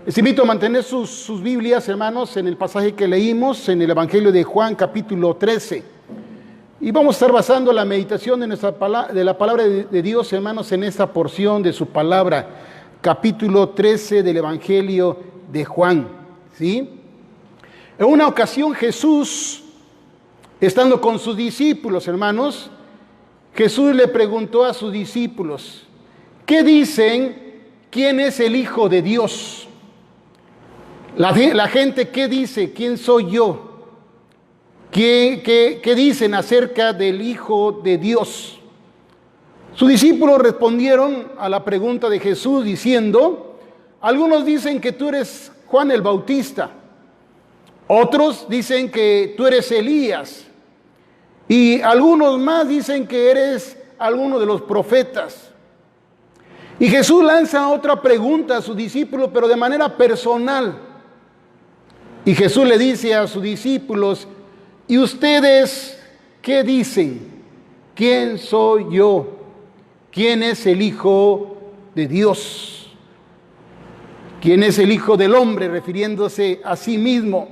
Les invito a mantener sus Biblias, hermanos, en el pasaje que leímos en el Evangelio de Juan, capítulo 13. Y vamos a estar basando la meditación de la palabra de Dios, hermanos, en esta porción de su palabra, capítulo 13 del Evangelio de Juan. ¿Sí? En una ocasión Jesús, estando con sus discípulos, hermanos, Jesús le preguntó a sus discípulos, ¿qué dicen? ¿Quién es el Hijo de Dios? La gente, ¿qué dice? ¿Quién soy yo? ¿Qué dicen acerca del Hijo de Dios? Sus discípulos respondieron a la pregunta de Jesús diciendo, algunos dicen que tú eres Juan el Bautista, otros dicen que tú eres Elías, y algunos más dicen que eres alguno de los profetas. Y Jesús lanza otra pregunta a sus discípulos, pero de manera personal. Y Jesús le dice a sus discípulos, ¿y ustedes qué dicen? ¿Quién soy yo? ¿Quién es el Hijo de Dios? ¿Quién es el Hijo del Hombre? Refiriéndose a sí mismo.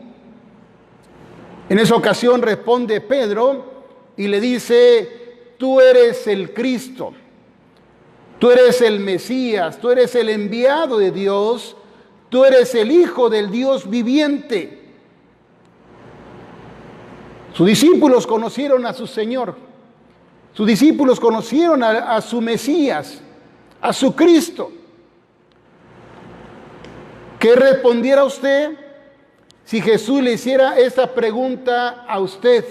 En esa ocasión responde Pedro y le dice, tú eres el Cristo, tú eres el Mesías, tú eres el enviado de Dios, tú eres el Hijo del Dios viviente. Sus discípulos conocieron a su Señor. Sus discípulos conocieron a su Mesías, a su Cristo. ¿Qué respondiera usted si Jesús le hiciera esta pregunta a usted?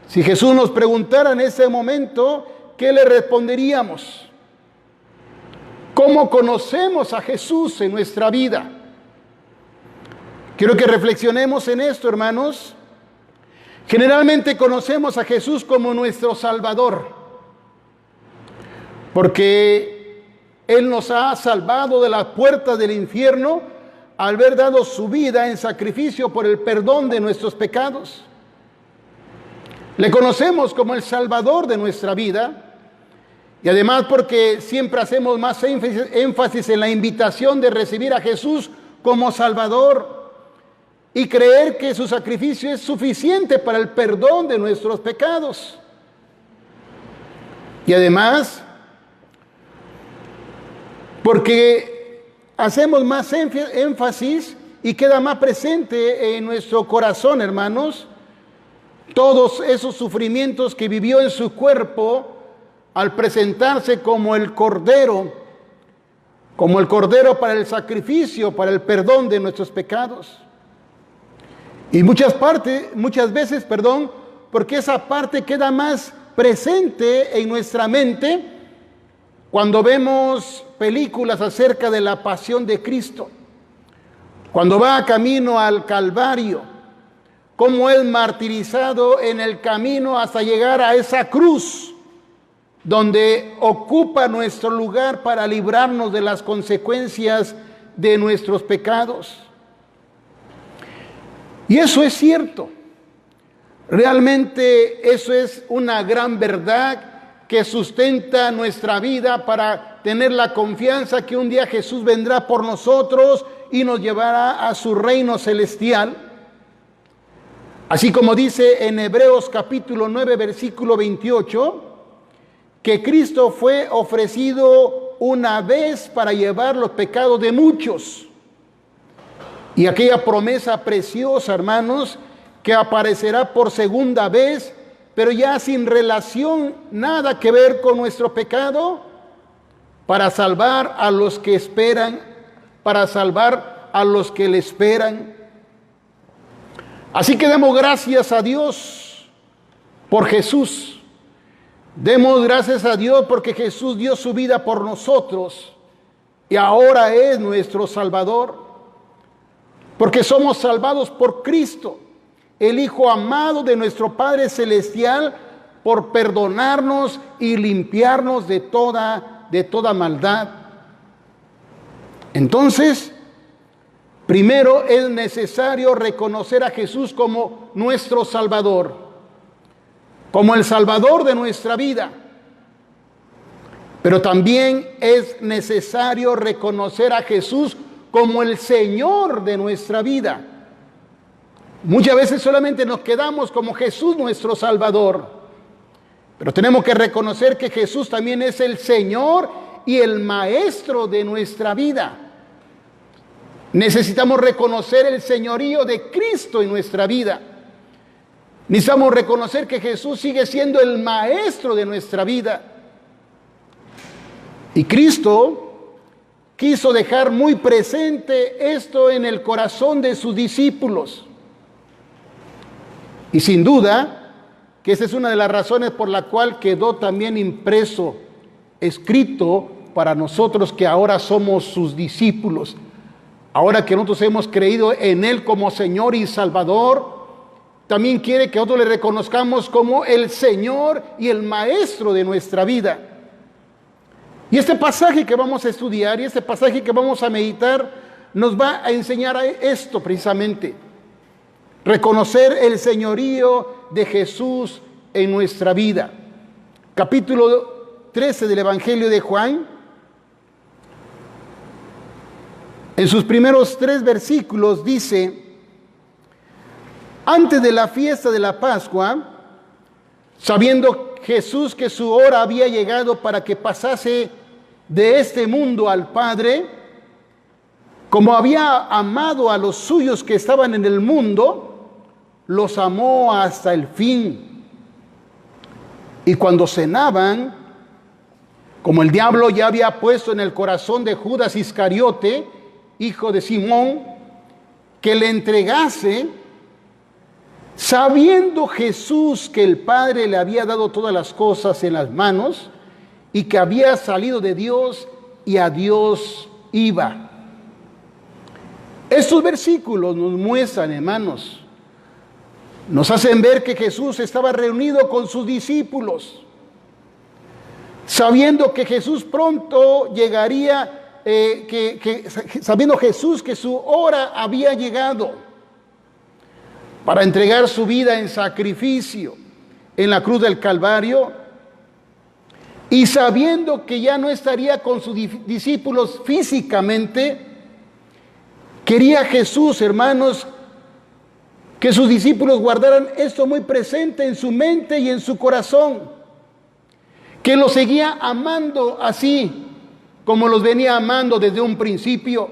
Si Jesús nos preguntara en ese momento, ¿qué le responderíamos? ¿Cómo conocemos a Jesús en nuestra vida? Quiero que reflexionemos en esto, hermanos. Generalmente conocemos a Jesús como nuestro Salvador, porque Él nos ha salvado de las puertas del infierno al haber dado su vida en sacrificio por el perdón de nuestros pecados. Le conocemos como el Salvador de nuestra vida. Y además porque siempre hacemos más énfasis en la invitación de recibir a Jesús como Salvador y creer que su sacrificio es suficiente para el perdón de nuestros pecados. Y además porque hacemos más énfasis y queda más presente en nuestro corazón, hermanos, todos esos sufrimientos que vivió en su cuerpo al presentarse como el Cordero para el sacrificio, para el perdón de nuestros pecados. Y muchas veces, porque esa parte queda más presente en nuestra mente cuando vemos películas acerca de la pasión de Cristo, cuando va camino al Calvario, cómo es martirizado en el camino hasta llegar a esa cruz, donde ocupa nuestro lugar para librarnos de las consecuencias de nuestros pecados. Y eso es cierto. Realmente eso es una gran verdad que sustenta nuestra vida para tener la confianza que un día Jesús vendrá por nosotros y nos llevará a su reino celestial. Así como dice en Hebreos capítulo 9, versículo 28, que Cristo fue ofrecido una vez para llevar los pecados de muchos. Y aquella promesa preciosa, hermanos, que aparecerá por segunda vez, pero ya sin relación, nada que ver con nuestro pecado, para salvar a los que esperan, para salvar a los que le esperan. Así que demos gracias a Dios por Jesús. Demos gracias a Dios porque Jesús dio su vida por nosotros y ahora es nuestro Salvador. Porque somos salvados por Cristo, el Hijo amado de nuestro Padre Celestial, por perdonarnos y limpiarnos de toda maldad. Entonces, primero es necesario reconocer a Jesús como nuestro Salvador, como el Salvador de nuestra vida. Pero también es necesario reconocer a Jesús como el Señor de nuestra vida. Muchas veces solamente nos quedamos como Jesús nuestro Salvador, pero tenemos que reconocer que Jesús también es el Señor y el Maestro de nuestra vida. Necesitamos reconocer el señorío de Cristo en nuestra vida. Necesitamos reconocer que Jesús sigue siendo el Maestro de nuestra vida. Y Cristo quiso dejar muy presente esto en el corazón de sus discípulos. Y sin duda que esa es una de las razones por la cual quedó también impreso, escrito para nosotros que ahora somos sus discípulos. Ahora que nosotros hemos creído en Él como Señor y Salvador, también quiere que nosotros le reconozcamos como el Señor y el Maestro de nuestra vida. Y este pasaje que vamos a estudiar y este pasaje que vamos a meditar nos va a enseñar a esto precisamente. Reconocer el señorío de Jesús en nuestra vida. Capítulo 13 del Evangelio de Juan. En sus primeros 3 versículos dice: antes de la fiesta de la Pascua, sabiendo Jesús que su hora había llegado para que pasase de este mundo al Padre, como había amado a los suyos que estaban en el mundo, los amó hasta el fin. Y cuando cenaban, como el diablo ya había puesto en el corazón de Judas Iscariote, hijo de Simón, que le entregase, sabiendo Jesús que el Padre le había dado todas las cosas en las manos y que había salido de Dios y a Dios iba. Estos versículos nos muestran, hermanos, nos hacen ver que Jesús estaba reunido con sus discípulos, sabiendo que Jesús pronto llegaría, sabiendo Jesús que su hora había llegado para entregar su vida en sacrificio en la cruz del Calvario, y sabiendo que ya no estaría con sus discípulos físicamente, quería Jesús, hermanos, que sus discípulos guardaran esto muy presente en su mente y en su corazón, que los seguía amando así como los venía amando desde un principio,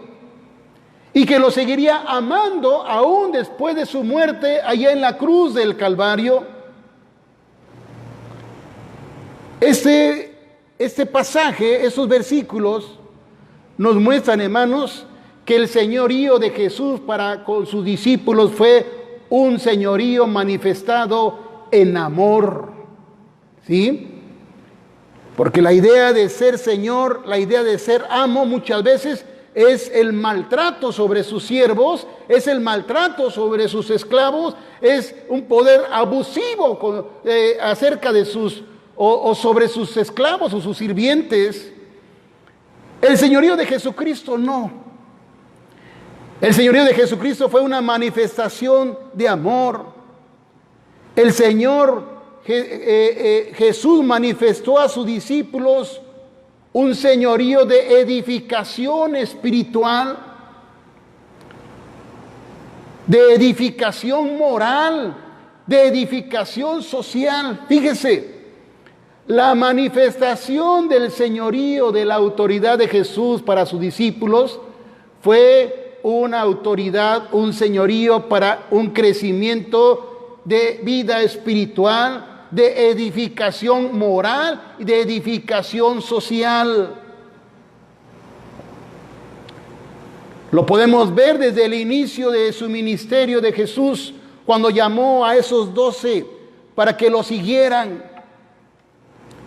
y que los seguiría amando aún después de su muerte allá en la cruz del Calvario. Este pasaje, estos versículos nos muestran, hermanos, que el señorío de Jesús para con sus discípulos fue un señorío manifestado en amor, ¿sí? Porque la idea de ser Señor, la idea de ser amo muchas veces es el maltrato sobre sus siervos, es el maltrato sobre sus esclavos, es un poder abusivo acerca de sus o sobre sus esclavos o sus sirvientes. El señorío de Jesucristo no. El señorío de Jesucristo fue una manifestación de amor. El Señor Jesús manifestó a sus discípulos un señorío de edificación espiritual, de edificación moral, de edificación social. Fíjese, la manifestación del señorío, de la autoridad de Jesús para sus discípulos fue una autoridad, un señorío para un crecimiento de vida espiritual, de edificación moral y de edificación social. Lo podemos ver desde el inicio de su ministerio de Jesús, cuando llamó a esos 12 para que lo siguieran.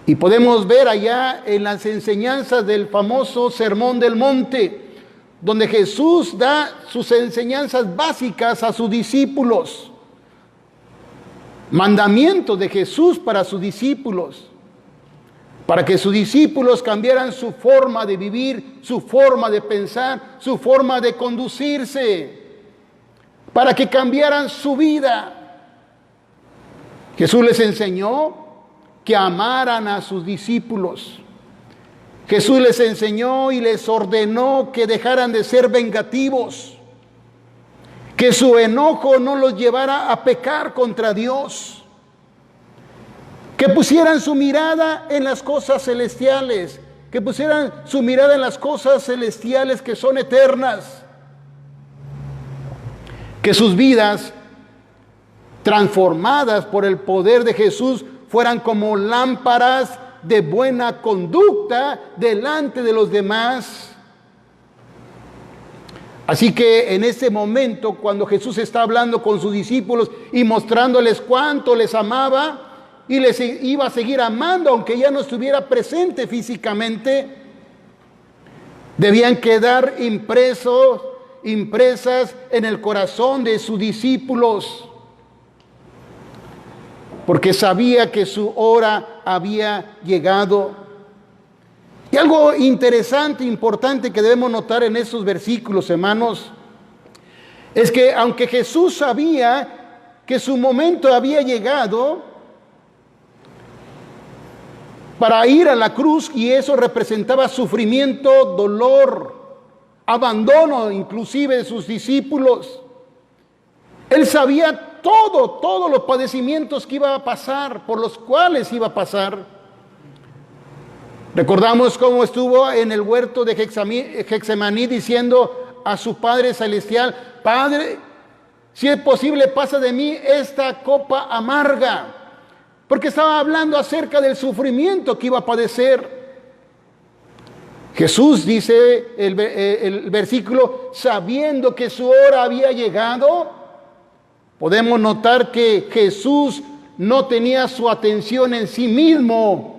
Y podemos ver allá en las enseñanzas del famoso Sermón del Monte, donde Jesús da sus enseñanzas básicas a sus discípulos. Mandamientos de Jesús para sus discípulos, para que sus discípulos cambiaran su forma de vivir, su forma de pensar, su forma de conducirse, para que cambiaran su vida. Jesús les enseñó que amaran a sus discípulos, Jesús les enseñó y les ordenó que dejaran de ser vengativos, que su enojo no los llevara a pecar contra Dios, que pusieran su mirada en las cosas celestiales, que pusieran su mirada en las cosas celestiales que son eternas, que sus vidas transformadas por el poder de Jesús fueran como lámparas de buena conducta delante de los demás. Así que en ese momento, cuando Jesús está hablando con sus discípulos y mostrándoles cuánto les amaba y les iba a seguir amando aunque ya no estuviera presente físicamente, debían quedar impresas en el corazón de sus discípulos, porque sabía que su hora había llegado. Y algo interesante, importante que debemos notar en estos versículos, hermanos, es que aunque Jesús sabía que su momento había llegado para ir a la cruz, y eso representaba sufrimiento, dolor, abandono inclusive de sus discípulos, Él sabía todos los padecimientos que iba a pasar, por los cuales iba a pasar. Recordamos cómo estuvo en el huerto de Getsemaní diciendo a su Padre Celestial: Padre, si es posible, pasa de mí esta copa amarga, porque estaba hablando acerca del sufrimiento que iba a padecer. Jesús, dice el versículo, sabiendo que su hora había llegado. Podemos notar que Jesús no tenía su atención en sí mismo.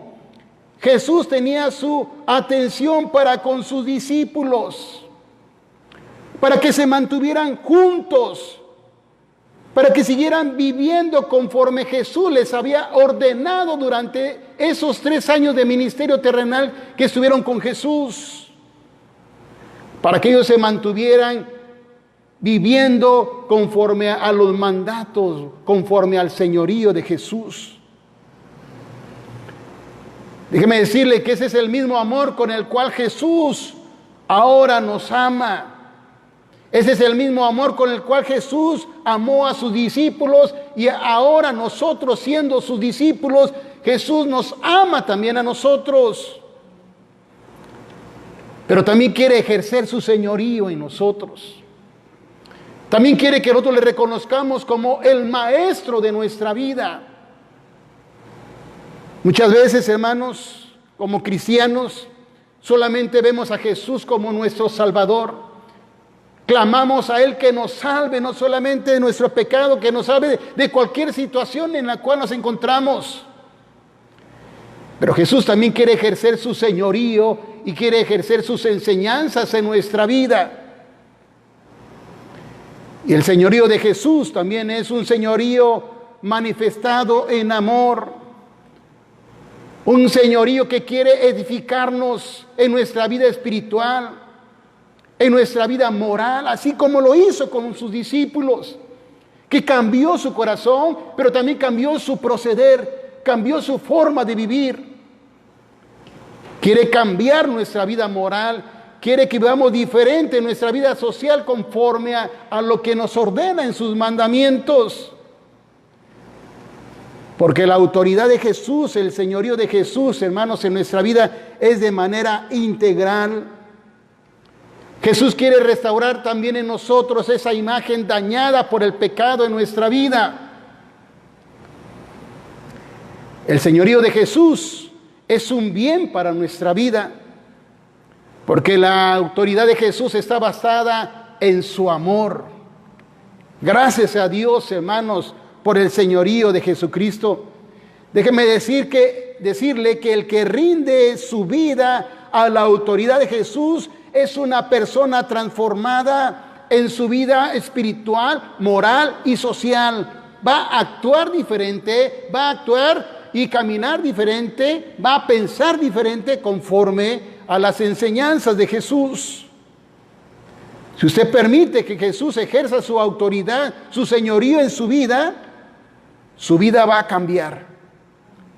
Jesús tenía su atención para con sus discípulos, para que se mantuvieran juntos, para que siguieran viviendo conforme Jesús les había ordenado durante esos 3 años de ministerio terrenal que estuvieron con Jesús, para que ellos se mantuvieran viviendo conforme a los mandatos, conforme al señorío de Jesús. Déjeme decirle que ese es el mismo amor con el cual Jesús ahora nos ama. Ese es el mismo amor con el cual Jesús amó a sus discípulos, y ahora nosotros, siendo sus discípulos, Jesús nos ama también a nosotros. Pero también quiere ejercer su señorío en nosotros. También quiere que nosotros le reconozcamos como el maestro de nuestra vida. Muchas veces, hermanos, como cristianos, solamente vemos a Jesús como nuestro Salvador. Clamamos a Él que nos salve, no solamente de nuestro pecado, que nos salve de cualquier situación en la cual nos encontramos. Pero Jesús también quiere ejercer su señorío y quiere ejercer sus enseñanzas en nuestra vida. Y el señorío de Jesús también es un señorío manifestado en amor. Un señorío que quiere edificarnos en nuestra vida espiritual, en nuestra vida moral, así como lo hizo con sus discípulos, que cambió su corazón, pero también cambió su proceder, cambió su forma de vivir. Quiere cambiar nuestra vida moral, quiere que vivamos diferente en nuestra vida social conforme a lo que nos ordena en sus mandamientos. Porque la autoridad de Jesús, el señorío de Jesús, hermanos, en nuestra vida es de manera integral. Jesús quiere restaurar también en nosotros esa imagen dañada por el pecado en nuestra vida. El señorío de Jesús es un bien para nuestra vida, porque la autoridad de Jesús está basada en su amor. Gracias a Dios, hermanos, por el señorío de Jesucristo. Déjeme decirle que el que rinde su vida a la autoridad de Jesús es una persona transformada en su vida espiritual, moral y social. Va a actuar diferente, va a actuar y caminar diferente, va a pensar diferente conforme a las enseñanzas de Jesús. Si usted permite que Jesús ejerza su autoridad, su señorío en su vida va a cambiar.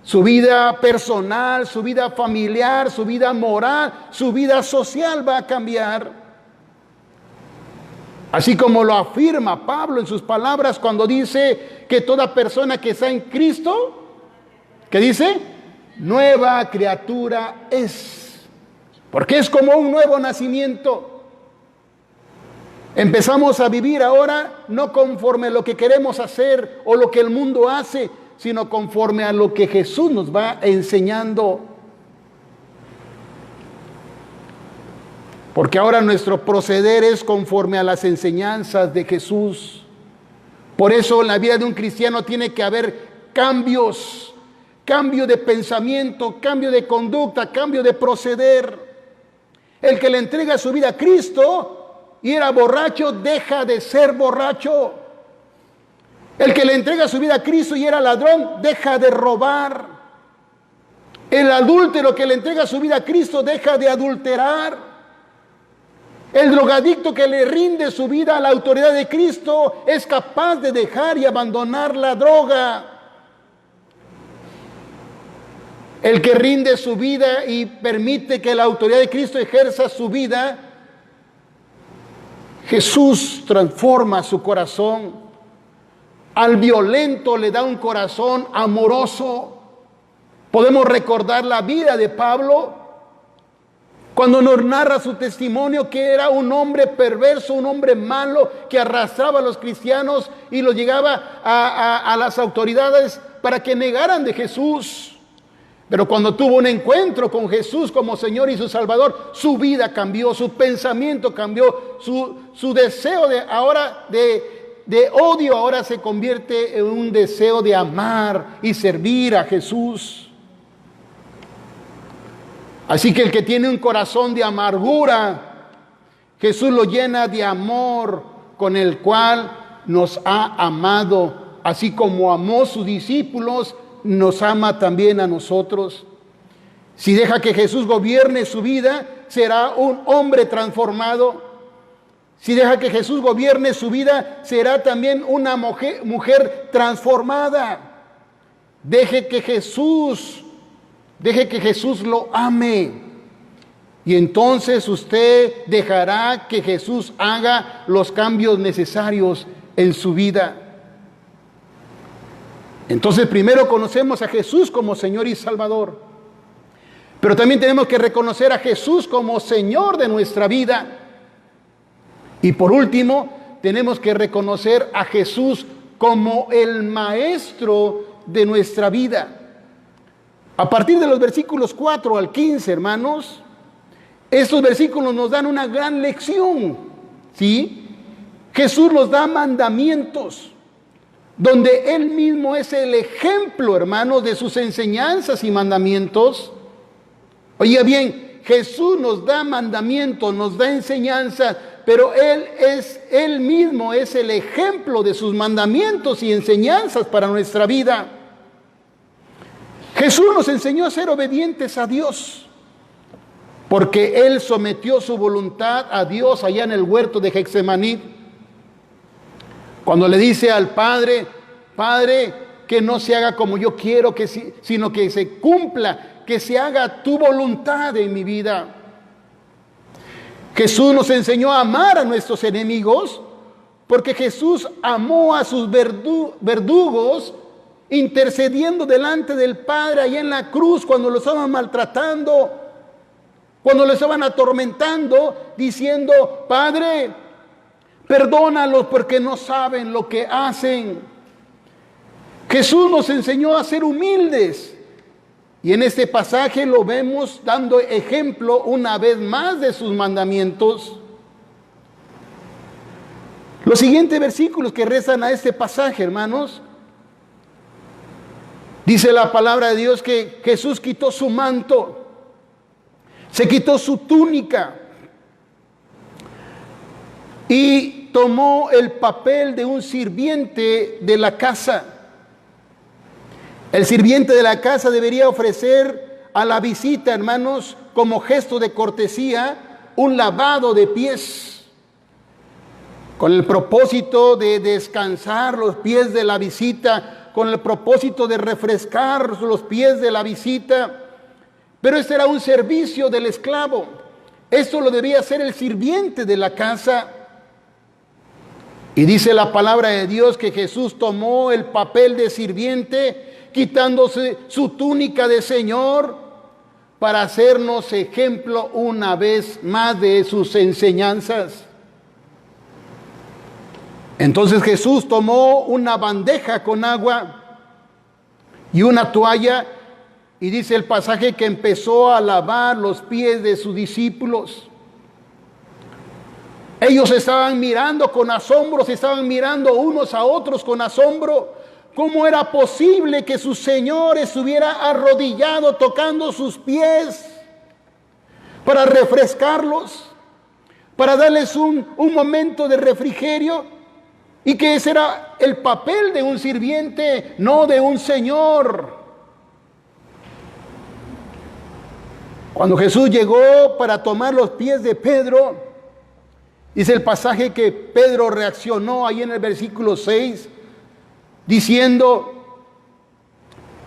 Su vida personal, su vida familiar, su vida moral, su vida social va a cambiar. Así como lo afirma Pablo en sus palabras cuando dice que toda persona que está en Cristo, ¿qué dice? Nueva criatura es. Porque es como un nuevo nacimiento. Empezamos a vivir ahora no conforme a lo que queremos hacer o lo que el mundo hace, sino conforme a lo que Jesús nos va enseñando. Porque ahora nuestro proceder es conforme a las enseñanzas de Jesús. Por eso en la vida de un cristiano tiene que haber cambios, cambio de pensamiento, cambio de conducta, cambio de proceder. El que le entrega su vida a Cristo y era borracho, deja de ser borracho. El que le entrega su vida a Cristo y era ladrón, deja de robar. El adúltero que le entrega su vida a Cristo, deja de adulterar. El drogadicto que le rinde su vida a la autoridad de Cristo es capaz de dejar y abandonar la droga. El que rinde su vida y permite que la autoridad de Cristo ejerza su vida, Jesús transforma su corazón. Al violento le da un corazón amoroso. Podemos recordar la vida de Pablo cuando nos narra su testimonio, que era un hombre perverso, un hombre malo que arrastraba a los cristianos y los llegaba a las autoridades para que negaran de Jesús. Pero cuando tuvo un encuentro con Jesús como Señor y su Salvador, su vida cambió, su pensamiento cambió, su deseo de odio ahora se convierte en un deseo de amar y servir a Jesús. Así que el que tiene un corazón de amargura, Jesús lo llena de amor con el cual nos ha amado. Así como amó a sus discípulos, nos ama también a nosotros. Si deja que Jesús gobierne su vida, será un hombre transformado. Si deja que Jesús gobierne su vida, será también una mujer transformada. Deje que Jesús lo ame. Y entonces usted dejará que Jesús haga los cambios necesarios en su vida. Entonces primero conocemos a Jesús como Señor y Salvador. Pero también tenemos que reconocer a Jesús como Señor de nuestra vida. Y por último, tenemos que reconocer a Jesús como el Maestro de nuestra vida. A partir de los versículos 4 al 15, hermanos, estos versículos nos dan una gran lección, ¿sí? Jesús nos da mandamientos, donde Él mismo es el ejemplo, hermanos, de sus enseñanzas y mandamientos. Oiga bien, Jesús nos da mandamientos, nos da enseñanza, pero Él mismo es el ejemplo de sus mandamientos y enseñanzas para nuestra vida. Jesús nos enseñó a ser obedientes a Dios, porque Él sometió su voluntad a Dios allá en el huerto de Getsemaní. Cuando le dice al Padre, Padre, que no se haga como yo quiero, sino que se cumpla, que se haga tu voluntad en mi vida. Jesús nos enseñó a amar a nuestros enemigos, porque Jesús amó a sus verdugos, intercediendo delante del Padre ahí en la cruz cuando lo estaban maltratando, cuando lo estaban atormentando, diciendo, Padre, perdónalos porque no saben lo que hacen. Jesús nos enseñó a ser humildes. Y en este pasaje lo vemos dando ejemplo una vez más de sus mandamientos. Los siguientes versículos que rezan a este pasaje, hermanos, dice la palabra de Dios que Jesús quitó su manto, se quitó su túnica y tomó el papel de un sirviente de la casa. El sirviente de la casa debería ofrecer a la visita, hermanos, como gesto de cortesía, un lavado de pies, con el propósito de descansar los pies de la visita con el propósito de refrescar los pies de la visita. Pero este era un servicio del esclavo. Esto lo debía hacer el sirviente de la casa. Y dice la palabra de Dios que Jesús tomó el papel de sirviente, quitándose su túnica de Señor, para hacernos ejemplo una vez más de sus enseñanzas. Entonces Jesús tomó una bandeja con agua y una toalla, y dice el pasaje que empezó a lavar los pies de sus discípulos. Ellos estaban mirando con asombro, se estaban mirando unos a otros con asombro. ¿Cómo era posible que su Señor estuviera arrodillado tocando sus pies para refrescarlos, para darles un momento de refrigerio? Y que ese era el papel de un sirviente, no de un Señor. Cuando Jesús llegó para tomar los pies de Pedro, dice el pasaje que Pedro reaccionó ahí en el versículo 6, diciendo,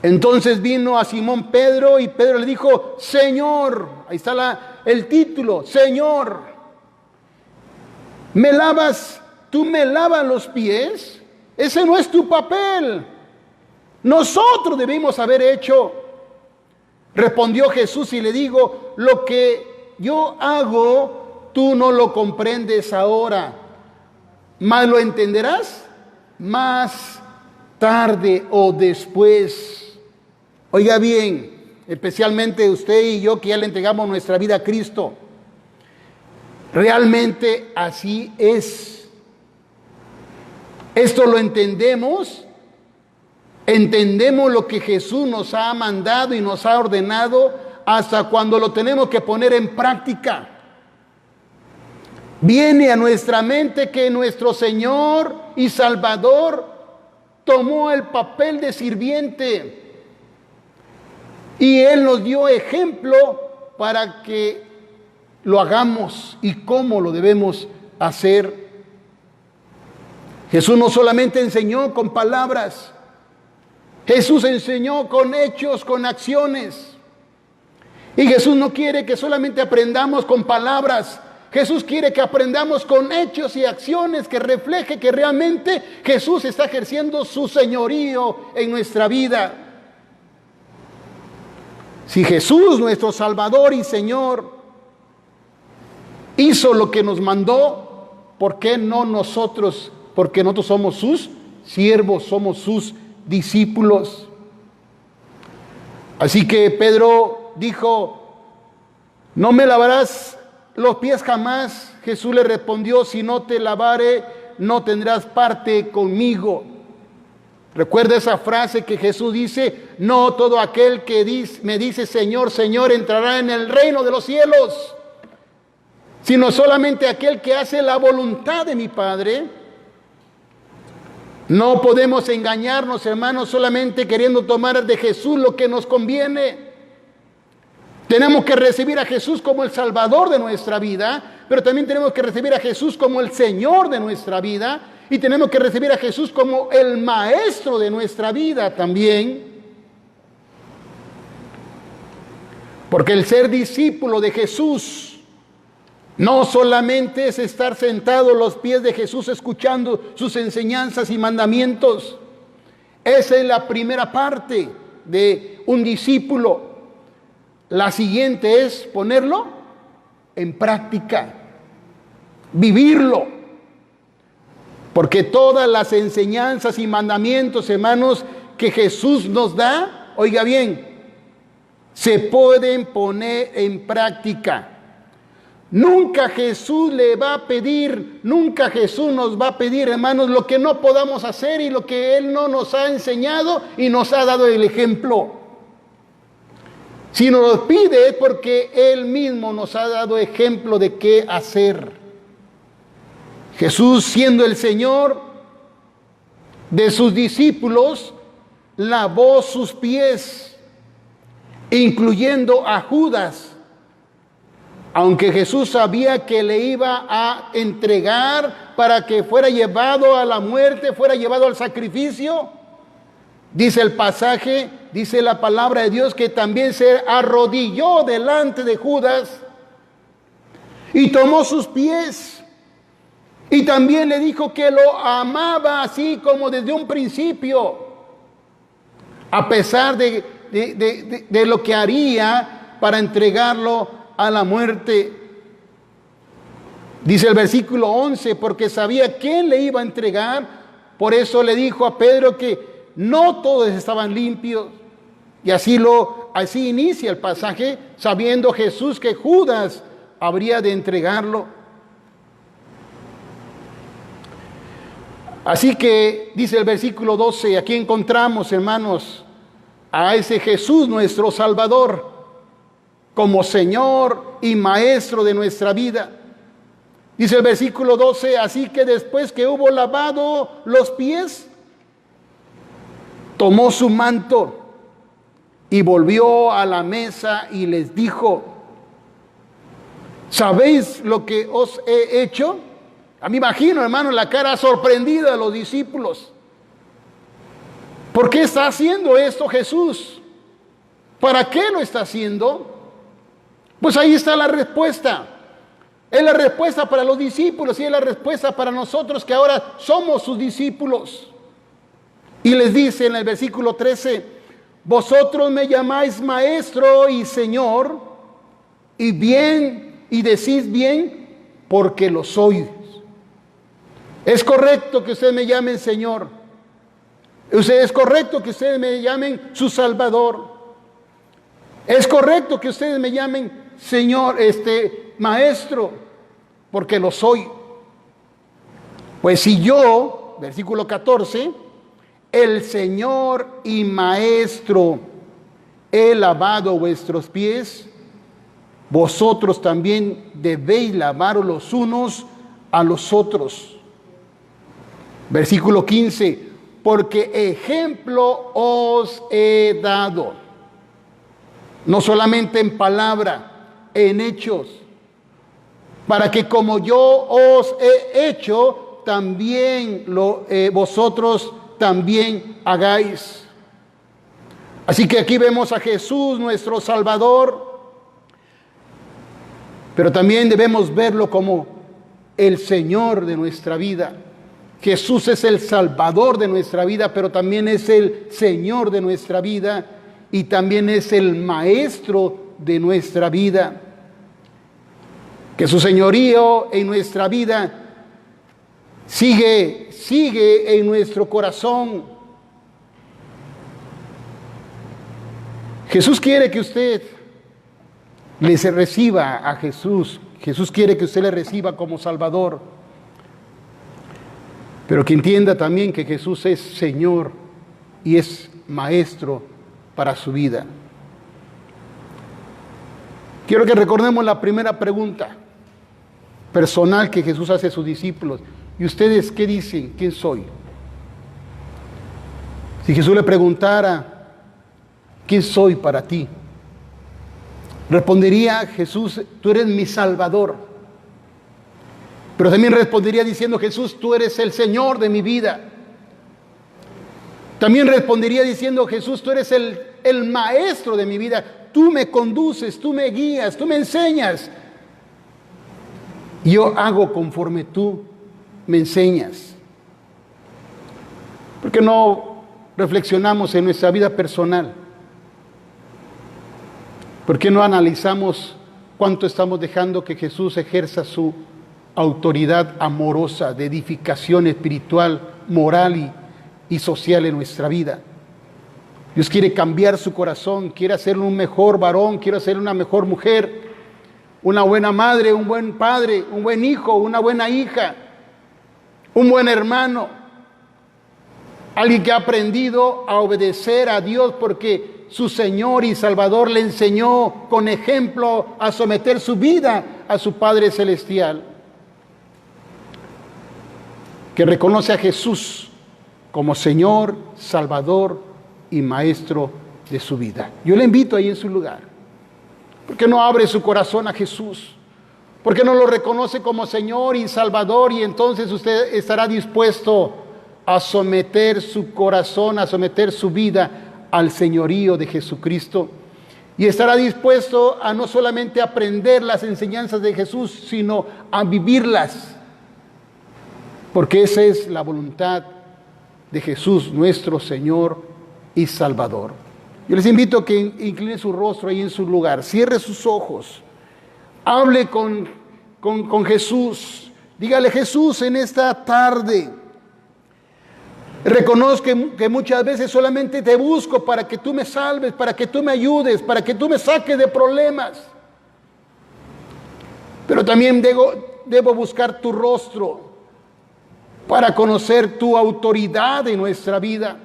entonces vino a Simón Pedro y Pedro le dijo, Señor, ahí está el título, Señor, ¿tú me lavas los pies? Ese no es tu papel. Nosotros debimos haber hecho. Respondió Jesús y le digo, lo que yo hago, tú no lo comprendes ahora, mas lo entenderás más tarde o después. Oiga bien, especialmente usted y yo que ya le entregamos nuestra vida a Cristo. Realmente así es. Esto lo entendemos. Entendemos lo que Jesús nos ha mandado y nos ha ordenado hasta cuando lo tenemos que poner en práctica. Viene a nuestra mente que nuestro Señor y Salvador tomó el papel de sirviente y Él nos dio ejemplo para que lo hagamos y cómo lo debemos hacer. Jesús no solamente enseñó con palabras, Jesús enseñó con hechos, con acciones. Y Jesús no quiere que solamente aprendamos con palabras. Jesús quiere que aprendamos con hechos y acciones que refleje que realmente Jesús está ejerciendo su señorío en nuestra vida. Si Jesús, nuestro Salvador y Señor, hizo lo que nos mandó, ¿por qué no nosotros? Porque nosotros somos sus siervos, somos sus discípulos. Así que Pedro dijo, no me lavarás los pies jamás. Jesús le respondió, si no te lavare, no tendrás parte conmigo. Recuerda esa frase que Jesús dice, no todo aquel que me dice Señor, Señor, entrará en el reino de los cielos, sino solamente aquel que hace la voluntad de mi Padre. No podemos engañarnos, hermanos, solamente queriendo tomar de Jesús lo que nos conviene. Tenemos que recibir a Jesús como el Salvador de nuestra vida, pero también tenemos que recibir a Jesús como el Señor de nuestra vida, y tenemos que recibir a Jesús como el Maestro de nuestra vida también. Porque el ser discípulo de Jesús no solamente es estar sentado a los pies de Jesús escuchando sus enseñanzas y mandamientos. Esa es la primera parte de un discípulo. La siguiente es ponerlo en práctica, vivirlo. Porque todas las enseñanzas y mandamientos, hermanos, que Jesús nos da, oiga bien, se pueden poner en práctica. Nunca Jesús le va a pedir, nunca Jesús nos va a pedir, hermanos, lo que no podamos hacer y lo que Él no nos ha enseñado y nos ha dado el ejemplo. Si nos lo pide es porque Él mismo nos ha dado ejemplo de qué hacer. Jesús, siendo el Señor de sus discípulos, lavó sus pies, incluyendo a Judas. Aunque Jesús sabía que le iba a entregar para que fuera llevado a la muerte, fuera llevado al sacrificio, Dice el pasaje, dice la palabra de Dios, que también se arrodilló delante de Judas y tomó sus pies. Y también le dijo que lo amaba así como desde un principio, a pesar de lo que haría para entregarlo a la muerte. Dice el versículo 11, porque sabía quién le iba a entregar, por eso le dijo a Pedro que no todos estaban limpios. Y así inicia el pasaje, sabiendo Jesús que Judas habría de entregarlo. Así que dice el versículo 12, aquí encontramos, hermanos, a ese Jesús nuestro Salvador, como Señor y Maestro de nuestra vida. Dice el versículo 12, así que después que hubo lavado los pies, tomó su manto y volvió a la mesa y les dijo, ¿sabéis lo que os he hecho? A mí imagino, hermano, la cara sorprendida de los discípulos. ¿Por qué está haciendo esto Jesús? ¿Para qué lo está haciendo? Pues ahí está la respuesta. Es la respuesta para los discípulos y es la respuesta para nosotros que ahora somos sus discípulos. Y les dice en el versículo 13, vosotros me llamáis maestro y señor, y bien, y decís bien, porque lo soy. Es correcto que ustedes me llamen Señor. Es correcto que ustedes me llamen su Salvador. Es correcto que ustedes me llamen Señor, Maestro, porque lo soy. Pues si yo, versículo 14, el Señor y Maestro, he lavado vuestros pies, vosotros también debéis lavaros los unos a los otros. Versículo 15, porque ejemplo os he dado, no solamente en palabra, en hechos, para que como yo os he hecho, también vosotros también hagáis. Así que aquí vemos a Jesús, nuestro Salvador, pero también debemos verlo como el Señor de nuestra vida. Jesús es el Salvador de nuestra vida, pero también es el Señor de nuestra vida y también es el Maestro de nuestra vida. Que su señorío en nuestra vida sigue en nuestro corazón. Jesús quiere que usted le reciba a Jesús. Jesús quiere que usted le reciba como Salvador. Pero que entienda también que Jesús es Señor y es Maestro para su vida. Quiero que recordemos la primera pregunta personal que Jesús hace a sus discípulos. ¿Y ustedes qué dicen? ¿Quién soy? Si Jesús le preguntara, ¿quién soy para ti? Respondería Jesús, tú eres mi Salvador. Pero también respondería diciendo, Jesús, tú eres el Señor de mi vida. También respondería diciendo, Jesús, tú eres el Maestro de mi vida. Tú me conduces, tú me guías, tú me enseñas. Y yo hago conforme tú me enseñas. ¿Por qué no reflexionamos en nuestra vida personal? ¿Por qué no analizamos cuánto estamos dejando que Jesús ejerza su autoridad amorosa de edificación espiritual, moral y social en nuestra vida? Dios quiere cambiar su corazón, quiere hacerle un mejor varón, quiere hacerle una mejor mujer, una buena madre, un buen padre, un buen hijo, una buena hija, un buen hermano, alguien que ha aprendido a obedecer a Dios porque su Señor y Salvador le enseñó con ejemplo a someter su vida a su Padre Celestial, que reconoce a Jesús como Señor, Salvador y Maestro de su vida. Yo le invito ahí en su lugar. ¿Por qué no abre su corazón a Jesús? ¿Por qué no lo reconoce como Señor y Salvador? Y entonces usted estará dispuesto a someter su corazón, a someter su vida al señorío de Jesucristo. Y estará dispuesto a no solamente aprender las enseñanzas de Jesús, sino a vivirlas. Porque esa es la voluntad de Jesús, nuestro Señor y Salvador. Yo les invito a que incline su rostro ahí en su lugar, cierre sus ojos, hable con Jesús, dígale: Jesús, en esta tarde reconozco que muchas veces solamente te busco para que tú me salves, para que tú me ayudes, para que tú me saques de problemas. Pero también debo buscar tu rostro para conocer tu autoridad en nuestra vida,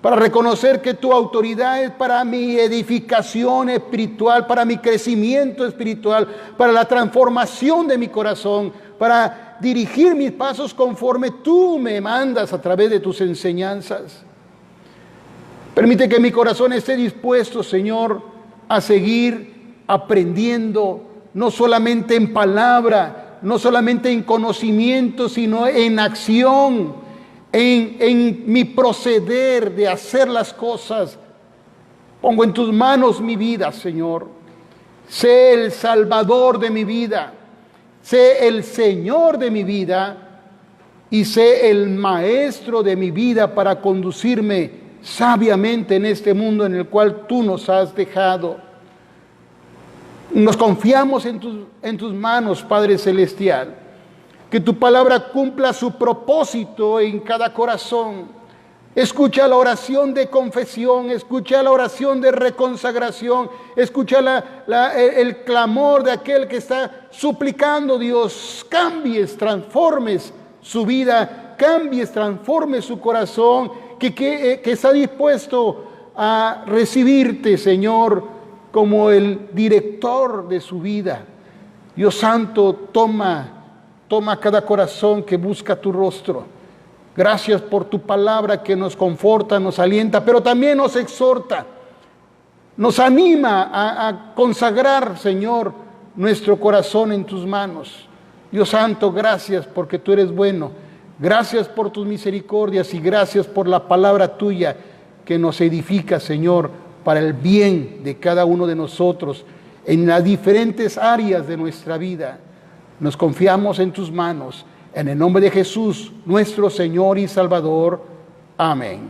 para reconocer que tu autoridad es para mi edificación espiritual, para mi crecimiento espiritual, para la transformación de mi corazón, para dirigir mis pasos conforme tú me mandas a través de tus enseñanzas. Permite que mi corazón esté dispuesto, Señor, a seguir aprendiendo, no solamente en palabra, no solamente en conocimiento, sino en acción, en mi proceder de hacer las cosas. Pongo en tus manos mi vida, Señor. Sé el Salvador de mi vida, sé el Señor de mi vida y sé el Maestro de mi vida para conducirme sabiamente en este mundo en el cual tú nos has dejado. Nos confiamos en tus manos, Padre Celestial. Que tu palabra cumpla su propósito en cada corazón. Escucha la oración de confesión, escucha la oración de reconsagración, escucha el clamor de aquel que está suplicando. Dios, cambies, transformes su vida, cambies, transformes su corazón, que está dispuesto a recibirte, Señor, como el director de su vida. Dios Santo, toma cada corazón que busca tu rostro. Gracias por tu palabra que nos conforta, nos alienta, pero también nos exhorta, nos anima a consagrar, Señor, nuestro corazón en tus manos. Dios Santo, gracias porque tú eres bueno. Gracias por tus misericordias y gracias por la palabra tuya que nos edifica, Señor, para el bien de cada uno de nosotros en las diferentes áreas de nuestra vida. Nos confiamos en tus manos, en el nombre de Jesús, nuestro Señor y Salvador. Amén.